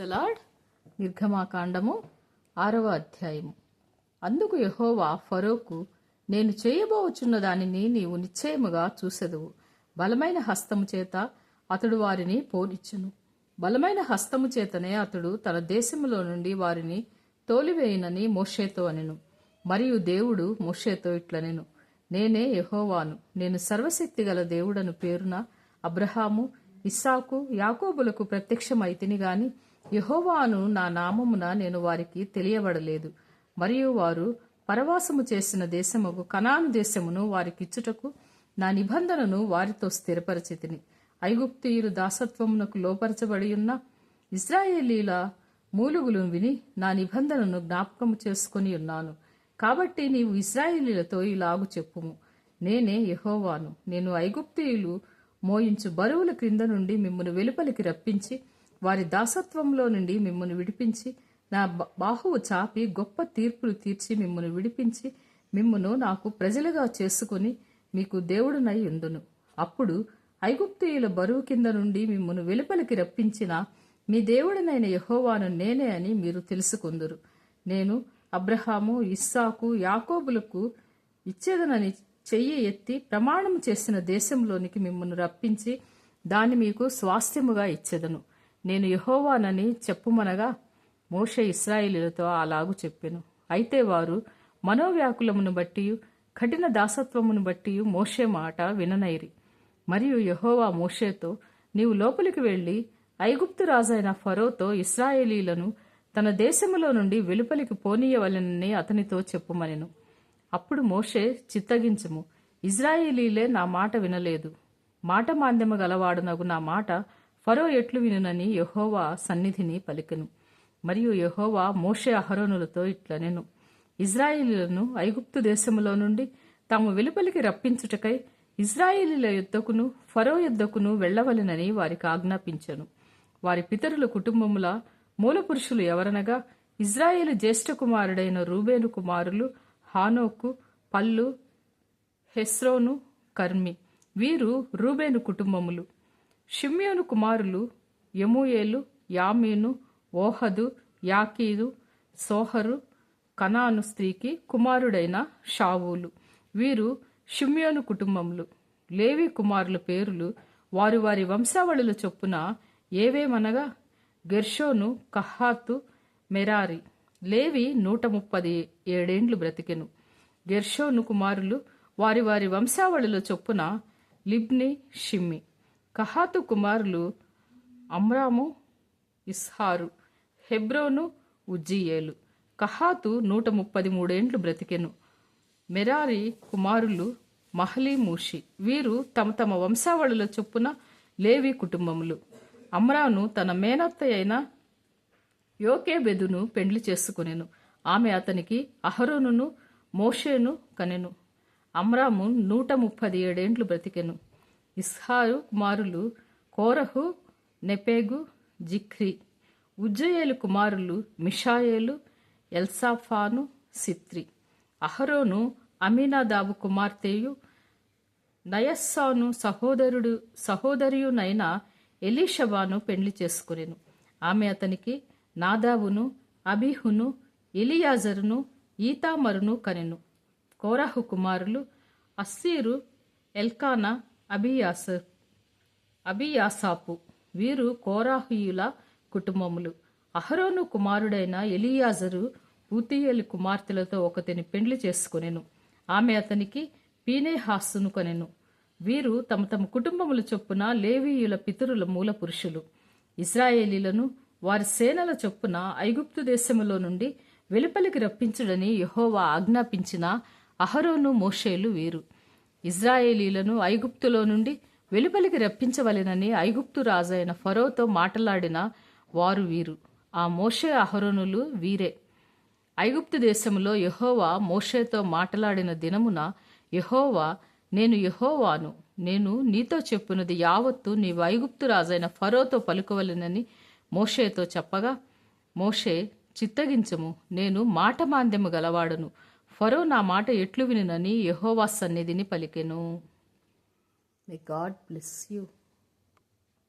The lord. నిర్గమాకాండము 6వ అధ్యాయము. అందుకు యెహోవా ఫరోకు, నేను చేయబోచున్న దానిని నీవు నిశ్చయముగా చూసెదవు. బలమైన హస్తము చేత అతడు వారిని పోనిచ్చును. బలమైన హస్తము చేతనే అతడు తన దేశములో నుండి వారిని తోలివేయునని మోషేతో అనెను. మరియు దేవుడు మోషేతో ఇట్లనెను, నేనే యెహోవాను. నేను సర్వశక్తిగల దేవుడను పేరున అబ్రహాము, ఇస్సాకు, యాకోబులకు ప్రత్యక్షమైతిని గాని యెహోవాను నా నామమున నేను వారికి తెలియబడలేదు. మరియు వారు పరవాసము చేసిన దేశముకు కనాను దేశమును వారికిచ్చుటకు నా నిబంధనను వారితో స్థిరపరచితిని. ఐగుప్తీయులు దాసత్వమునకు లోపరచబడి ఉన్న ఇశ్రాయేలీల మూలుగులు విని నా నిబంధనను జ్ఞాపకము చేసుకుని ఉన్నాను. కాబట్టి నీవు ఇశ్రాయేలీలతో ఇలాగు చెప్పుము, నేనే యెహోవాను. నేను ఐగుప్తీయులు మోయించు బరువుల క్రింద నుండి మిమ్మును వెలుపలికి రప్పించి వారి దాసత్వంలో నుండి మిమ్మును విడిపించి నా బాహువు చాపి గొప్ప తీర్పులు తీర్చి మిమ్మును విడిపించి మిమ్మును నాకు ప్రజలుగా చేసుకుని మీకు దేవుడునై ఉందును. అప్పుడు ఐగుప్తీయుల బరువు కింద నుండి మిమ్మును వెలుపలికి రప్పించిన మీ దేవుడినైన యెహోవాను నేనే అని మీరు తెలుసుకుందురు. నేను అబ్రహాము, ఇస్సాకు, యాకోబులకు ఇచ్చేదనని చెయ్యి ఎత్తి ప్రమాణము చేసిన దేశంలోనికి మిమ్మును రప్పించి దాన్ని మీకు స్వాస్థ్యముగా ఇచ్చెదను. నేను యెహోవానని చెప్పుమనగా మోషే ఇశ్రాయేలీలతో అలాగు చెప్పెను. అయితే వారు మనోవ్యాకులమును బట్టి కఠిన దాసత్వమును బట్టి మోషే మాట విననైరి. మరియు యెహోవా మోషేతో, నీవు లోపలికి వెళ్లి ఐగుప్తు రాజైన ఫరోతో ఇశ్రాయేలీలను తన దేశములో నుండి వెలుపలికి పోనీయవలెనని అతనితో చెప్పుమనెను. అప్పుడు మోషే, చిత్తగించుము, ఇశ్రాయేలీలే నా మాట వినలేదు. మాట మాంద్యము గలవాడునగు నా మాట ఫరో ఎట్లు వినునని యెహోవా సన్నిధిని పలికెను. మరియు యెహోవా మోషే అహరోనులతో ఇట్లనెను, ఇశ్రాయేలీలను ఐగుప్తు దేశములో నుండి తాము వెలుపలికి రప్పించుటకై ఇశ్రాయేలీల యుద్ధకును ఫరో యుద్ధకును వెళ్లవలెనని వారికి ఆజ్ఞాపించెను. వారి పితరుల కుటుంబముల మూలపురుషులు ఎవరనగా ఇశ్రాయేలు జ్యేష్ఠ కుమారుడైన రూబేను కుమారులు హానోకు, పల్లు, హెస్రోను, కర్మి. వీరు రూబేను కుటుంబములు. షిమ్యోను కుమారులు యెమూయేలు, యామీను, ఓహదు, యాకీదు, సోహరు, కనాను స్త్రీకి కుమారుడైన షావూలు. వీరు షిమ్యోను కుటుంబములు. లేవి కుమారుల పేరులు వారి వారి వంశావళుల చొప్పున ఏవేమనగా గెర్షోను, కహాతు, మెరారి. లేవి 137 బ్రతికెను. గెర్షోను కుమారులు వారి వారి వంశావళుల చొప్పున లిబ్ని, షిమ్మి. కహాతు కుమారులు అమ్రాము, ఇస్హారు, హెబ్రోను, ఉజ్జీయేలు. కహాతు 133 బ్రతికెను. మెరారి కుమారులు మహలి, మూషి. వీరు తమ తమ వంశావళుల చొప్పున లేవి కుటుంబములు. అమ్రాను తన మేనత్త అయిన యోకేబెదును పెండ్లి చేసుకునెను. ఆమె అతనికి అహరోనును మోషేను కనెను. అమ్రాము 137 బ్రతికెను. ఇస్హారు కుమారులు కోరహు, నెపెగు, జిఖ్రి. ఉజ్జయేలు కుమారులు మిషాయేలు, ఎల్సాఫాను, సిత్రి. అహరోను అమీనాదాబు కుమార్తెయు నయస్సాను సహోదరియునైన ఎలీషబాను పెండ్లి చేసుకునెను. ఆమె అతనికి నాదాబును, అబీహును, ఎలియాజరును, ఈతామరును కనెను. కోరాహు కుమారులు అస్సీరు, ఎల్కానా, అబియాసాపు. వీరు కోరాహీయుల కుటుంబములు. అహరోను కుమారుడైన ఎలియాజరు ఊతీయేలు కుమార్తెలతో ఒకతిని పెండ్లి చేసుకునెను. ఆమె అతనికి పీనేహాసును కనెను. వీరు తమ తమ కుటుంబముల చొప్పున లేవీయుల పితరుల మూల పురుషులు. ఇశ్రాయేలీలను వారి సేనల చొప్పున ఐగుప్తు దేశములో నుండి వెలుపలికి రప్పించుడని యెహోవా ఆజ్ఞాపించిన అహరోను, మోషేలు వీరు. ఇశ్రాయేలీలను ఐగుప్తులో నుండి వెలుపలికి రప్పించవలెనని ఐగుప్తు రాజైన ఫరోతో మాట్లాడిన వారు వీరు. ఆ మోషే అహరోనులు వీరే. ఐగుప్తు దేశములో యెహోవా మోషేతో మాట్లాడిన దినమున యెహోవా, నేను యెహోవాను, నేను నీతో చెప్పున్నది యావత్తు నీవు ఐగుప్తు రాజైన ఫరోతో పలుకవలెనని మోషేతో చెప్పగా, మోషే, చిత్తగించము, నేను మాట మాంద్యము గలవాడను. ఫరో నా మాట ఎట్లు వినునని యెహోవా సన్నిధిని పలికెను. May God bless you.